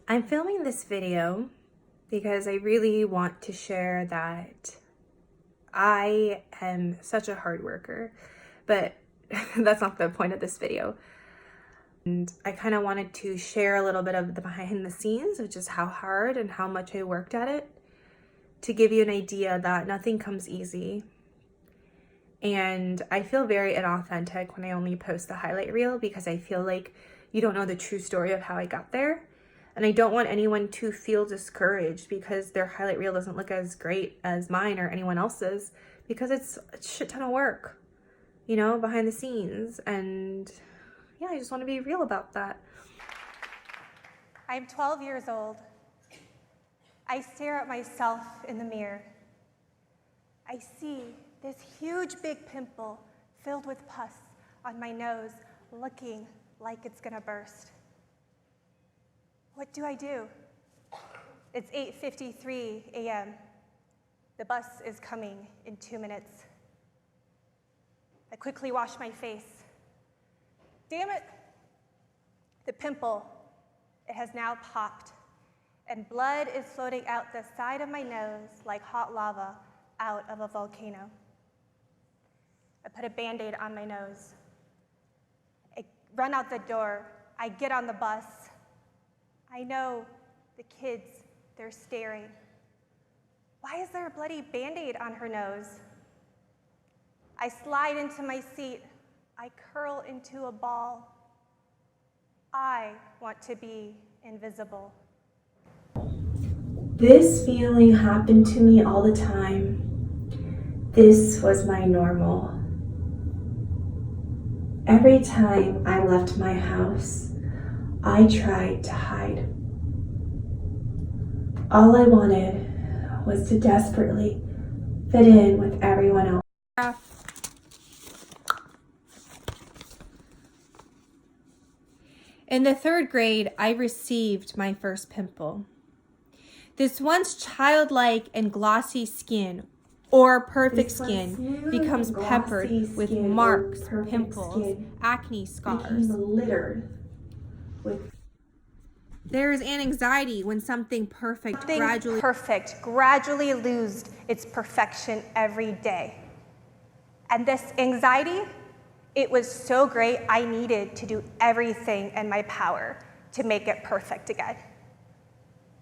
I'm filming this video because I really want to share that I am such a hard worker, but that's not the point of this video. And I kind of wanted to share a little bit of the behind the scenes of just how hard and how much I worked at it, to give you an idea that nothing comes easy. And I feel very inauthentic when I only post the highlight reel because I feel like you don't know the true story of how I got there. And I don't want anyone to feel discouraged because their highlight reel doesn't look as great as mine or anyone else's, because it's a shit ton of work, you know, behind the scenes. And yeah, I just want to be real about that. I'm 12 years old. I stare at myself in the mirror. I see this huge big pimple filled with pus on my nose, looking like it's gonna burst. What do I do? It's 8:53 a.m. The bus is coming in 2 minutes. I quickly wash my face. Damn it! The pimple, it has now popped, and blood is floating out the side of my nose like hot lava out of a volcano. I put a Band-Aid on my nose. I run out the door. I get on the bus. I know the kids, they're staring. Why is there a bloody Band-Aid on her nose? I slide into my seat. I curl into a ball. I want to be invisible. This feeling happened to me all the time. This was my normal. Every time I left my house, I tried to hide. All I wanted was to desperately fit in with everyone else. In the 3rd grade, I received my first pimple. This once childlike and glossy skin, or perfect skin, becomes peppered with marks, pimples, acne scars. Littered with. There is an anxiety when something perfect gradually loses its perfection every day. And this anxiety, it was so great, I needed to do everything in my power to make it perfect again.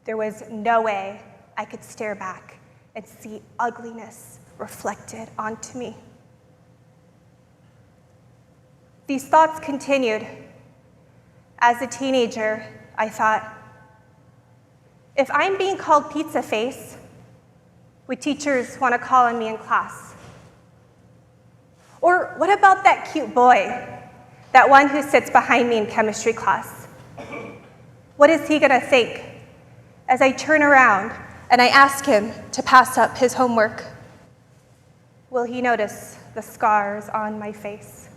There was no way I could stare back and see ugliness reflected onto me. These thoughts continued. As a teenager, I thought, if I'm being called pizza face, would teachers want to call on me in class? Or what about that cute boy, that one who sits behind me in chemistry class? What is he gonna think as I turn around and I ask him to pass up his homework? Will he notice the scars on my face?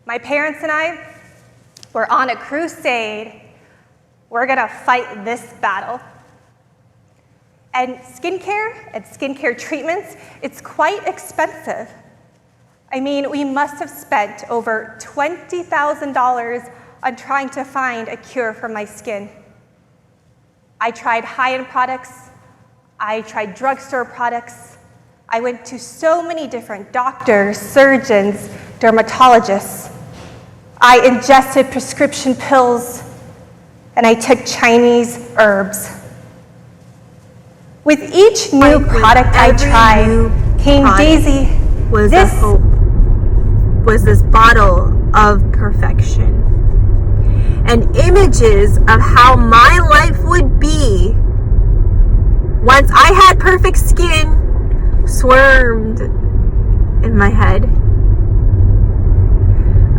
My parents and I were on a crusade. We're gonna fight this battle. And skincare treatments, it's quite expensive. I mean, we must have spent over $20,000 on trying to find a cure for my skin. I tried high-end products. I tried drugstore products. I went to so many different doctors, surgeons, dermatologists. I ingested prescription pills, and I took Chinese herbs. With each new product I tried came Daisy. Was this bottle of perfection, and images of how my life would be once I had perfect skin swarmed in my head.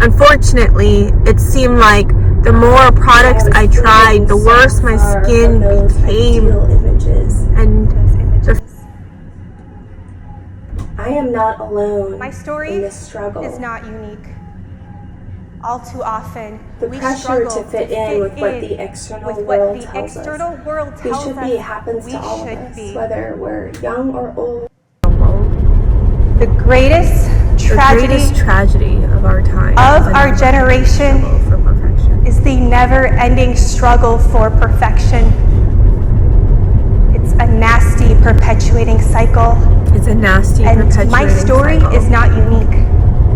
Unfortunately, it seemed like the more products I tried, the worse my skin became. And I am not alone. My story in this struggle. Is not unique. All too often, the we pressure struggle to fit in with what the external world tells us. We should be happens to all of us, whether we're young or old. The greatest tragedy of our time, of our generation, is the never-ending struggle for perfection. It's a nasty, perpetuating cycle. It's a nasty, perpetuating cycle. And my story is not unique.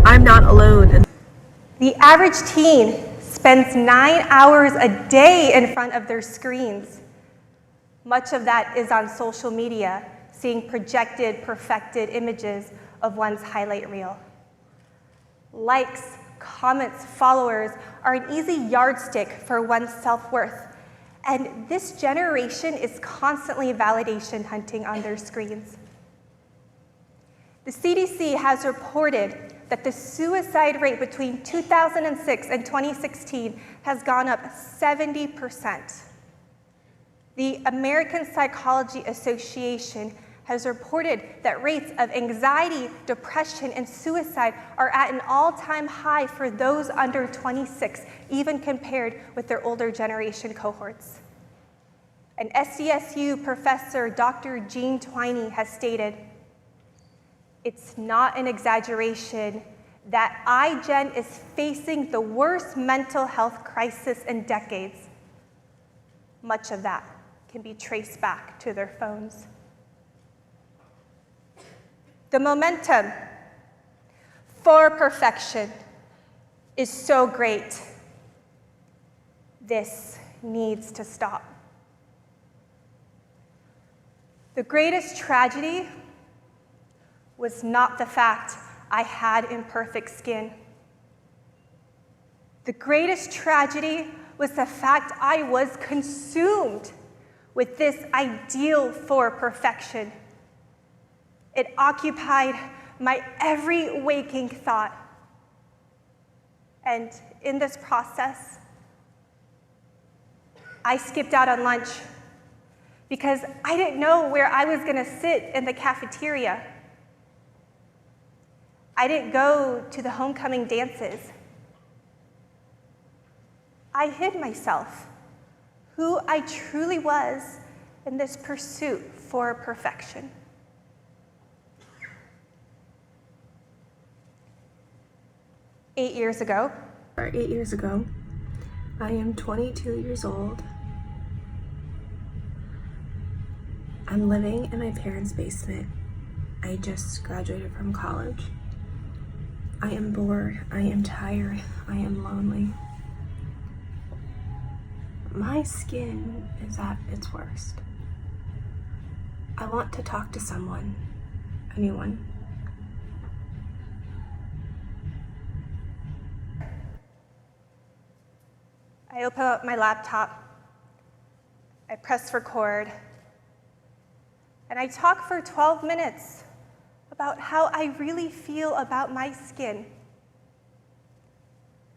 I'm not alone. The average teen spends 9 hours a day in front of their screens. Much of that is on social media, seeing projected, perfected images of one's highlight reel. Likes, comments, followers are an easy yardstick for one's self-worth. And this generation is constantly validation hunting on their screens. The CDC has reported that the suicide rate between 2006 and 2016 has gone up 70%. The American Psychology Association has reported that rates of anxiety, depression, and suicide are at an all-time high for those under 26, even compared with their older generation cohorts. An SDSU professor, Dr. Jean Twiney, has stated, "It's not an exaggeration that iGen is facing the worst mental health crisis in decades." Much of that can be traced back to their phones. The momentum for perfection is so great. This needs to stop. The greatest tragedy was not the fact I had imperfect skin. The greatest tragedy was the fact I was consumed with this ideal for perfection. It occupied my every waking thought. And in this process, I skipped out on lunch because I didn't know where I was going to sit in the cafeteria. I didn't go to the homecoming dances. I hid myself, who I truly was, in this pursuit for perfection. 8 years ago, I am 22 years old. I'm living in my parents' basement. I just graduated from college. I am bored, I am tired, I am lonely. My skin is at its worst. I want to talk to someone, anyone. I open up my laptop, I press record, and I talk for 12 minutes about how I really feel about my skin.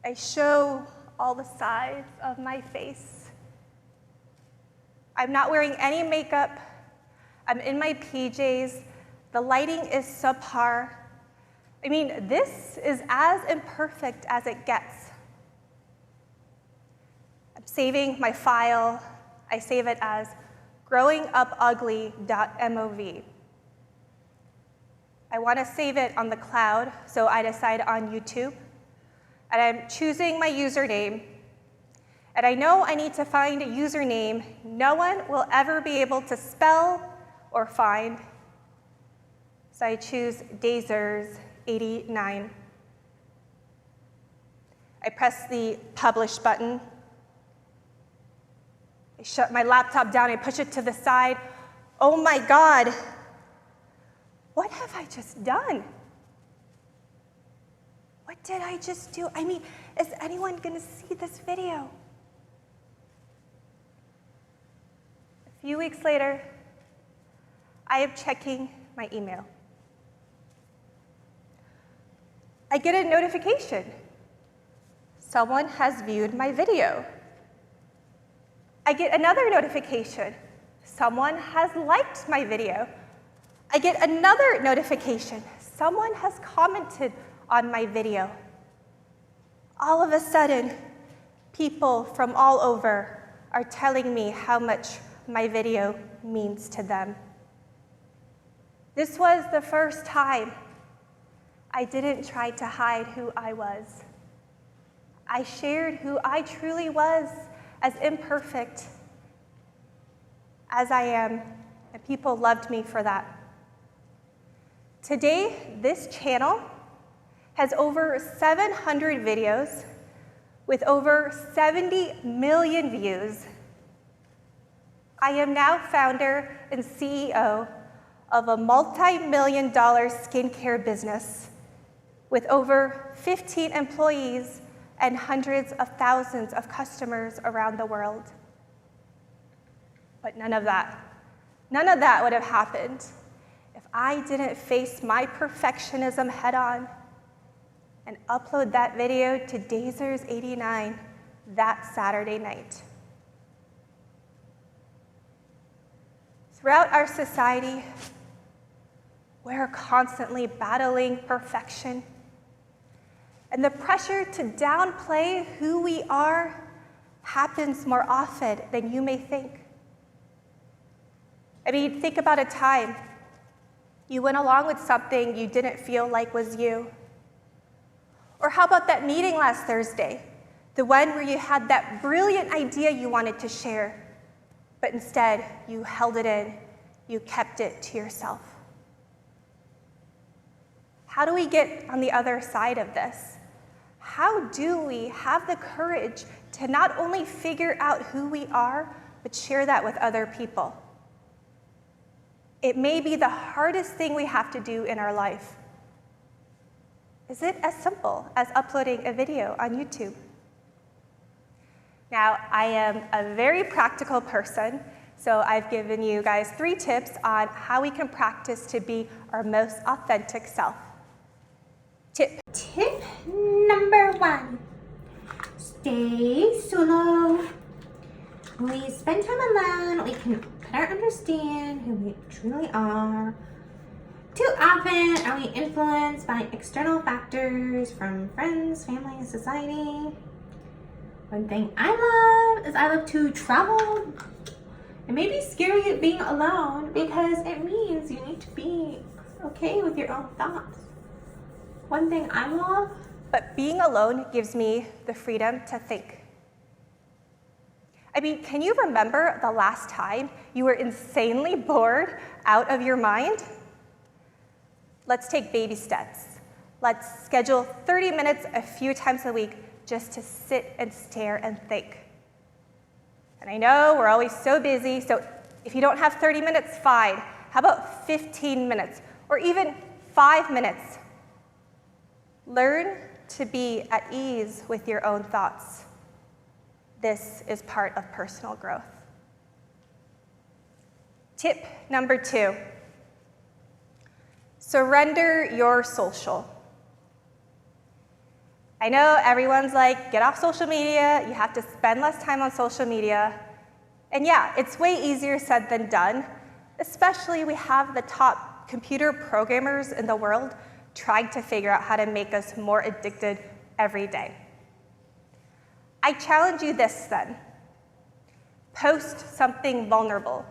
I show all the sides of my face. I'm not wearing any makeup. I'm in my PJs. The lighting is subpar. I mean, this is as imperfect as it gets. I'm saving my file. I save it as growingupugly.mov. I want to save it on the cloud, so I decide on YouTube. And I'm choosing my username. And I know I need to find a username no one will ever be able to spell or find. So I choose Dazers89. I press the publish button. I shut my laptop down, I push it to the side. Oh my God, what have I just done? What did I just do? I mean, is anyone gonna see this video? A few weeks later, I am checking my email. I get a notification. Someone has viewed my video. I get another notification. Someone has liked my video. I get another notification. Someone has commented on my video. All of a sudden, people from all over are telling me how much my video means to them. This was the first time I didn't try to hide who I was. I shared who I truly was, as imperfect as I am, and people loved me for that. Today, this channel has over 700 videos with over 70 million views. I am now founder and CEO of a multi-million-dollar skincare business with over 15 employees and hundreds of thousands of customers around the world. But none of that would have happened if I didn't face my perfectionism head on and upload that video to Dazers89 that Saturday night. Throughout our society, we're constantly battling perfection, and the pressure to downplay who we are happens more often than you may think. I mean, think about a time you went along with something you didn't feel like was you. Or how about that meeting last Thursday, the one where you had that brilliant idea you wanted to share, but instead you held it in, you kept it to yourself. How do we get on the other side of this? How do we have the courage to not only figure out who we are, but share that with other people? It may be the hardest thing we have to do in our life. Is it as simple as uploading a video on YouTube? Now, I am a very practical person, so I've given you guys 3 tips on how we can practice to be our most authentic self. Tip number 1, stay solo. When we spend time alone, we can better understand who we truly are. Too often are we influenced by external factors from friends, family, and society. One thing I love is I love to travel. It may be scary being alone because it means you need to be okay with your own thoughts. One thing I love, but being alone gives me the freedom to think. I mean, can you remember the last time you were insanely bored out of your mind? Let's take baby steps. Let's schedule 30 minutes a few times a week just to sit and stare and think. And I know we're always so busy, so if you don't have 30 minutes, fine. How about 15 minutes or even 5 minutes? Learn to be at ease with your own thoughts. This is part of personal growth. Tip number 2, surrender your social. I know everyone's like, get off social media, you have to spend less time on social media. And yeah, it's way easier said than done, especially we have the top computer programmers in the world trying to figure out how to make us more addicted every day. I challenge you this then. Post something vulnerable.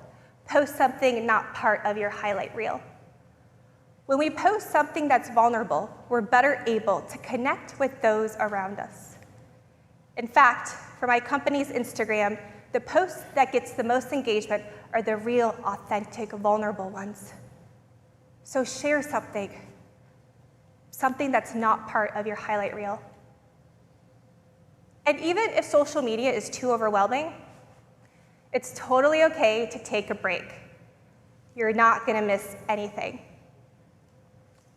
Post something not part of your highlight reel. When we post something that's vulnerable, we're better able to connect with those around us. In fact, for my company's Instagram, the posts that gets the most engagement are the real, authentic, vulnerable ones. So share something that's not part of your highlight reel. And even if social media is too overwhelming, it's totally okay to take a break. You're not gonna miss anything.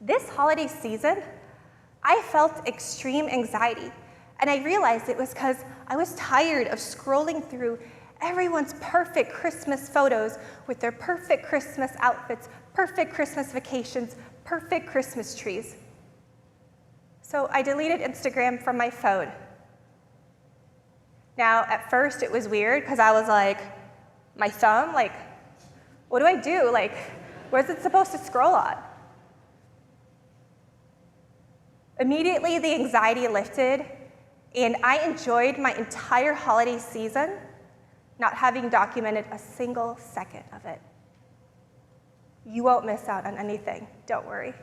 This holiday season, I felt extreme anxiety, and I realized it was because I was tired of scrolling through everyone's perfect Christmas photos with their perfect Christmas outfits, perfect Christmas vacations, perfect Christmas trees. So I deleted Instagram from my phone. Now, at first it was weird because I was like, my thumb, like, what do I do? Like, where's it supposed to scroll on? Immediately, the anxiety lifted, and I enjoyed my entire holiday season not having documented a single second of it. You won't miss out on anything, don't worry.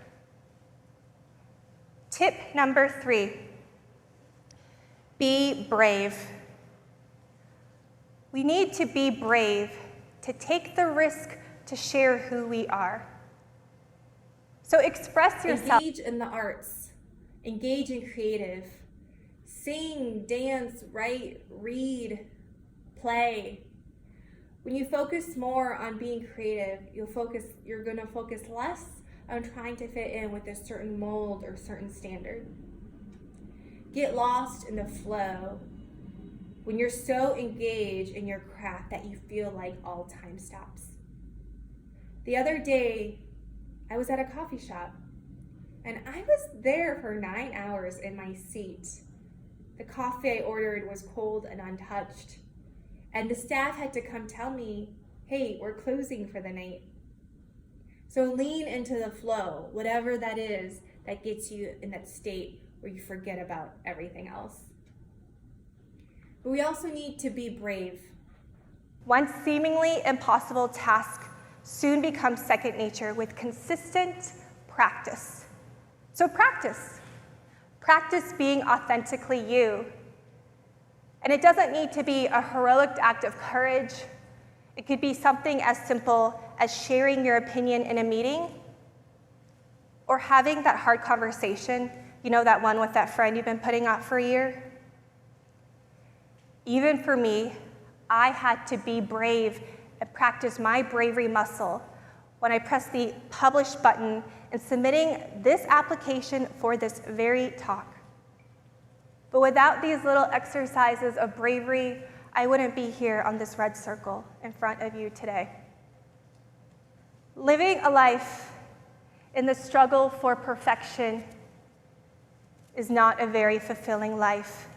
Tip number 3, Be brave. We need to be brave to take the risk to share who we are. So express yourself. Engage in the arts. Engage in creative. Sing, dance, write, read, play. When you focus more on being creative, you're going to focus less on trying to fit in with a certain mold or certain standard. Get lost in the flow when you're so engaged in your craft that you feel like all time stops. The other day, I was at a coffee shop and I was there for 9 hours in my seat. The coffee I ordered was cold and untouched. And the staff had to come tell me, hey, we're closing for the night. So lean into the flow, whatever that is that gets you in that state where you forget about everything else. But we also need to be brave. One seemingly impossible task soon becomes second nature with consistent practice. So practice. Practice being authentically you. And it doesn't need to be a heroic act of courage. It could be something as simple as sharing your opinion in a meeting or having that hard conversation, you know, that one with that friend you've been putting off for a year. Even for me, I had to be brave and practice my bravery muscle when I pressed the publish button and submitting this application for this very talk. But without these little exercises of bravery, I wouldn't be here on this red circle in front of you today. Living a life in the struggle for perfection is not a very fulfilling life.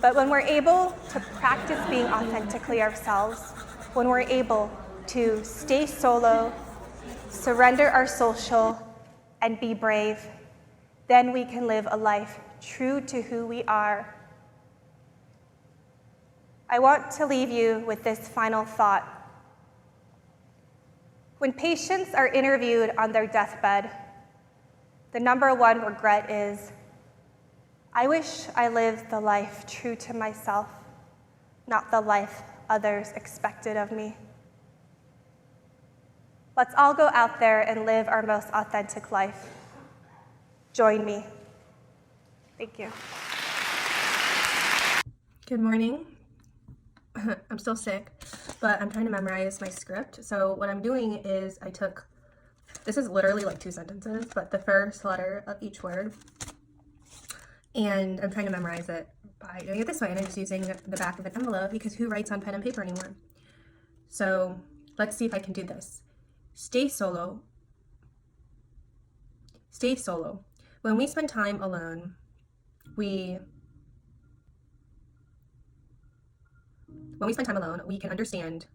But when we're able to practice being authentically ourselves, when we're able to stay solo, surrender our social, and be brave, then we can live a life true to who we are. I want to leave you with this final thought. When patients are interviewed on their deathbed, the number one regret is, I wish I lived the life true to myself, not the life others expected of me. Let's all go out there and live our most authentic life. Join me. Thank you. Good morning. I'm still sick, but I'm trying to memorize my script. So what I'm doing is this is literally like 2 sentences, but the first letter of each word. And I'm trying to memorize it by doing it this way. And I'm just using the back of an envelope because who writes on pen and paper anymore? So let's see if I can do this. Stay solo. Stay solo. When we spend time alone, we can understand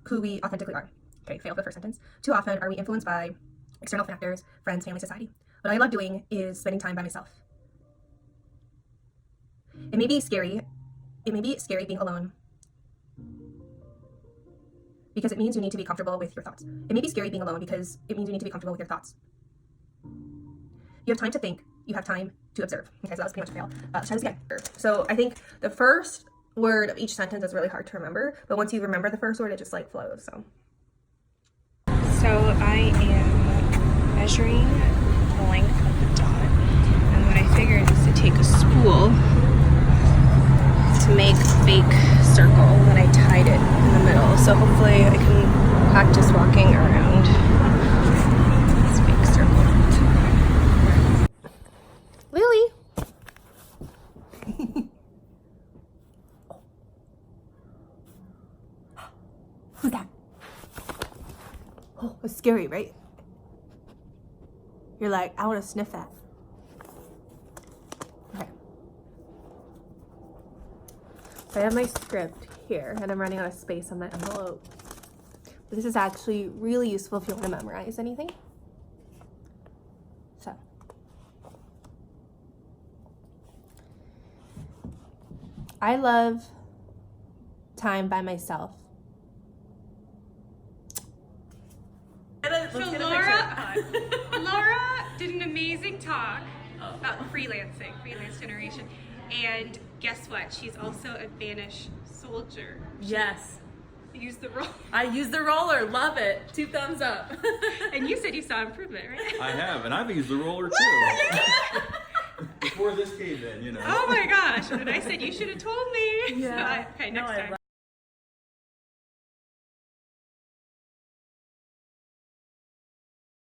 who we authentically are. Okay, fail the first sentence. Too often are we influenced by external factors, friends, family, society. What I love doing is spending time by myself. It may be scary being alone because it means you need to be comfortable with your thoughts. It may be scary being alone because it means you need to be comfortable with your thoughts. You have time to think. You have time to observe. Okay, so that was pretty much a fail. Let's try this again. So I think the first word of each sentence is really hard to remember, but once you remember the first word, it just like flows. So I am measuring the length of the dot, and what I figured is to take a spool to make a fake circle, and then I tied it in the middle. So hopefully I can practice walking around this fake circle. Lily! Who's that? Oh, it's scary, right? You're like, I want to sniff that. Okay. So I have my script here, and I'm running out of space on the envelope. This is actually really useful if you want to memorize anything. So. I love time by myself. So Laura did an amazing talk. freelance generation. And guess what? She's also a BANISH soldier. Yes. Use the roller. I use the roller. Love it. 2 thumbs up. And you said you saw improvement, right? I have, and I've used the roller too. Before this came in, you know. Oh my gosh. And I said you should have told me. Yeah. So next time.